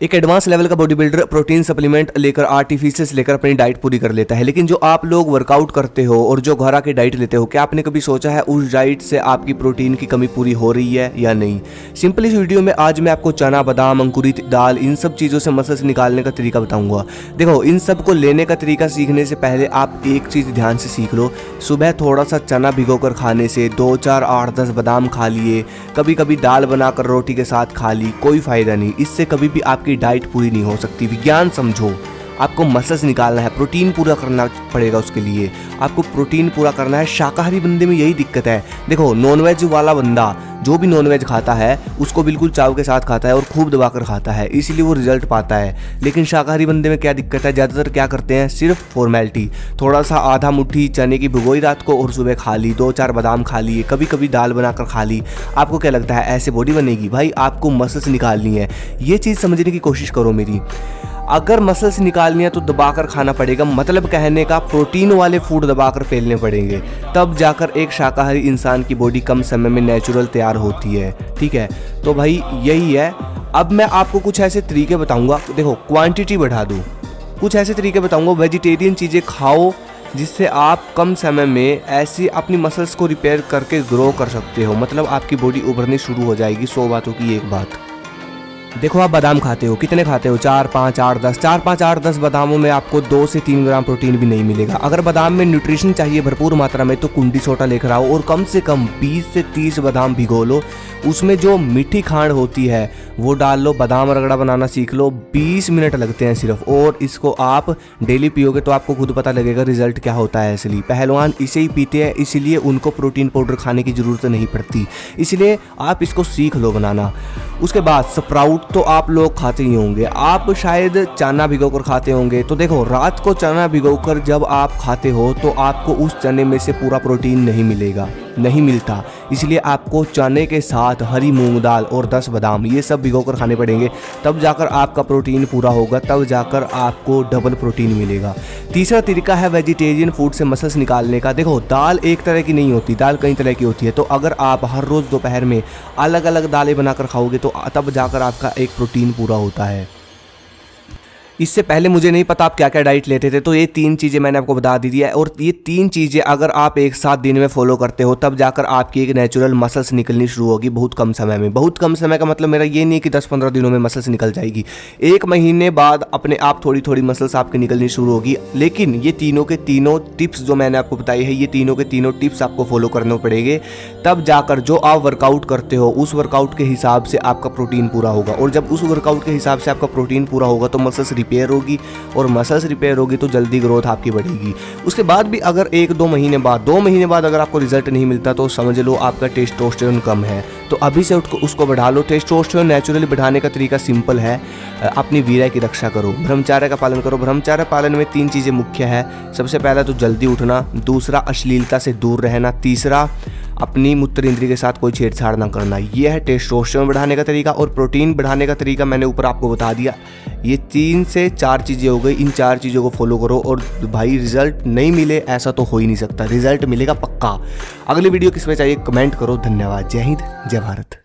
एक advance level का body builder protein supplement लेकर आर्टिफिशियल लेकर अपनी डाइट पूरी कर लेता है, लेकिन जो आप लोग वर्कआउट करते हो और जो घर आके डाइट लेते हो, क्या आपने कभी सोचा है उस डाइट से आपकी प्रोटीन की कमी पूरी हो रही है या नहीं? सिंपल इस वीडियो में आज मैं आपको चना, बादाम, अंकुरित दाल, इन सब चीज़ों से मसल्स निकालने का तरीका बताऊंगा। देखो, इन सब को लेने का तरीका सीखने से पहले आप एक चीज़ ध्यान से सीख लो। सुबह थोड़ा सा चना भिगोकर खाने से 2, 4, 8, 10 बादाम खा लिए, कभी कभी दाल बनाकर रोटी के साथ खा ली, कोई फायदा नहीं। इससे कभी भी आपकी डाइट पूरी नहीं हो सकती। विज्ञान समझो, आपको मसल्स निकालना है, प्रोटीन पूरा करना पड़ेगा। उसके लिए आपको प्रोटीन पूरा करना है। शाकाहारी बंदे में यही दिक्कत है। देखो, नॉनवेज वाला बंदा जो भी नॉनवेज खाता है उसको बिल्कुल चाव के साथ खाता है और खूब दबाकर खाता है, इसीलिए वो रिजल्ट पाता है। लेकिन शाकाहारी बंदे में क्या दिक्कत है, ज़्यादातर क्या करते हैं, सिर्फ फॉर्मेलिटी। थोड़ा सा आधा मुट्ठी चने की भिगोई रात को और सुबह खा ली, 2, 4 बादाम खा लिए, कभी कभी दाल बनाकर खा ली। आपको क्या लगता है ऐसे बॉडी बनेगी? भाई, आपको मसल्स निकालनी है, ये चीज़ समझने की कोशिश करो मेरी। अगर मसल्स निकालनी है तो दबाकर खाना पड़ेगा, मतलब कहने का प्रोटीन वाले फूड दबाकर फैलने पड़ेंगे, तब जाकर एक शाकाहारी इंसान की बॉडी कम समय में नेचुरल तैयार होती है। ठीक है, तो भाई यही है। अब मैं आपको कुछ ऐसे तरीके बताऊंगा। देखो, क्वांटिटी बढ़ा दूँ, कुछ ऐसे तरीके बताऊंगा। वेजिटेरियन चीज़ें खाओ जिससे आप कम समय में ऐसी अपनी मसल्स को रिपेयर करके ग्रो कर सकते हो, मतलब आपकी बॉडी उभरनी शुरू हो जाएगी। 100 बातों की एक बात। देखो, आप बादाम खाते हो, कितने खाते हो? 4, 5, 8, 10। 4, 5, 8, 10 बादामों में आपको 2 से 3 ग्राम प्रोटीन भी नहीं मिलेगा। अगर बादाम में न्यूट्रिशन चाहिए भरपूर मात्रा में तो कुंडी सोटा लेकर आओ और कम से कम 20 से 30 बादाम भिगो लो। उसमें जो मीठी खांड होती है वो डाल लो, बादाम रगड़ा बनाना सीख लो। 20 मिनट लगते हैं सिर्फ, और इसको आप डेली पियोगे तो आपको खुद पता लगेगा रिजल्ट क्या होता है। इसलिए पहलवान इसे ही पीते हैं, इसीलिए उनको प्रोटीन पाउडर खाने की ज़रूरत नहीं पड़ती। इसलिए आप इसको सीख लो बनाना। उसके बाद स्प्राउट तो आप लोग खाते ही होंगे। आप शायद चना भिगोकर खाते होंगे। तो देखो, रात को चना भिगोकर जब आप खाते हो तो आपको उस चने में से पूरा प्रोटीन नहीं मिलेगा, नहीं मिलता। इसलिए आपको चने के साथ हरी मूंग दाल और 10 बादाम ये सब भिगोकर खाने पड़ेंगे, तब जाकर आपका प्रोटीन पूरा होगा, तब जाकर आपको डबल प्रोटीन मिलेगा। तीसरा तरीका है वेजिटेरियन फूड से मसल्स निकालने का। देखो, दाल एक तरह की नहीं होती, दाल कई तरह की होती है। तो अगर आप हर रोज़ दोपहर में अलग अलग दालें बनाकर खाओगे तो तब जाकर आपका एक प्रोटीन पूरा होता है। इससे पहले मुझे नहीं पता आप क्या क्या डाइट लेते थे, तो ये 3 चीज़ें मैंने आपको बता दी है। और ये 3 चीज़ें अगर आप एक साथ दिन में फॉलो करते हो तब जाकर आपकी एक नेचुरल मसल्स निकलनी शुरू होगी बहुत कम समय में। बहुत कम समय का मतलब मेरा ये नहीं कि 10-15 दिनों में मसल्स निकल जाएगी। 1 महीने बाद अपने आप थोड़ी थोड़ी मसल्स आपकी निकलनी शुरू होगी। लेकिन ये तीनों के तीनों टिप्स जो मैंने आपको बताई है, ये तीनों के तीनों टिप्स आपको फॉलो करने पड़ेंगे, तब जाकर जो आप वर्कआउट करते हो उस वर्कआउट के हिसाब से आपका प्रोटीन पूरा होगा। और जब उस वर्कआउट के हिसाब से आपका प्रोटीन पूरा होगा तो मसल्स रिपेयर होगी, और मसल्स रिपेयर होगी तो जल्दी ग्रोथ आपकी बढ़ेगी। उसके बाद भी अगर 1-2 महीने बाद, 2 महीने बाद अगर आपको रिजल्ट नहीं मिलता तो समझ लो आपका टेस्टोस्टेरोन कम है। तो अभी से उसको बढ़ा लो। टेस्टोस्टेरोन नेचुरली बढ़ाने का तरीका सिंपल है, अपनी वीर्य की रक्षा करो, ब्रह्मचर्य का पालन करो। ब्रह्मचर्य पालन में 3 चीज़ें मुख्य है। सबसे पहला तो जल्दी उठना, दूसरा अश्लीलता से दूर रहना, तीसरा अपनी मूत्र इंद्रिय के साथ कोई छेड़छाड़ ना करना। ये है टेस्टोस्टेरोन बढ़ाने का तरीका। और प्रोटीन बढ़ाने का तरीका मैंने ऊपर आपको बता दिया। ये 3 से 4 चीज़ें हो गई। इन 4 चीज़ों को फॉलो करो और भाई रिजल्ट नहीं मिले ऐसा तो हो ही नहीं सकता, रिजल्ट मिलेगा पक्का। अगली वीडियो किस पे चाहिए कमेंट करो। धन्यवाद। जय हिंद, जय भारत।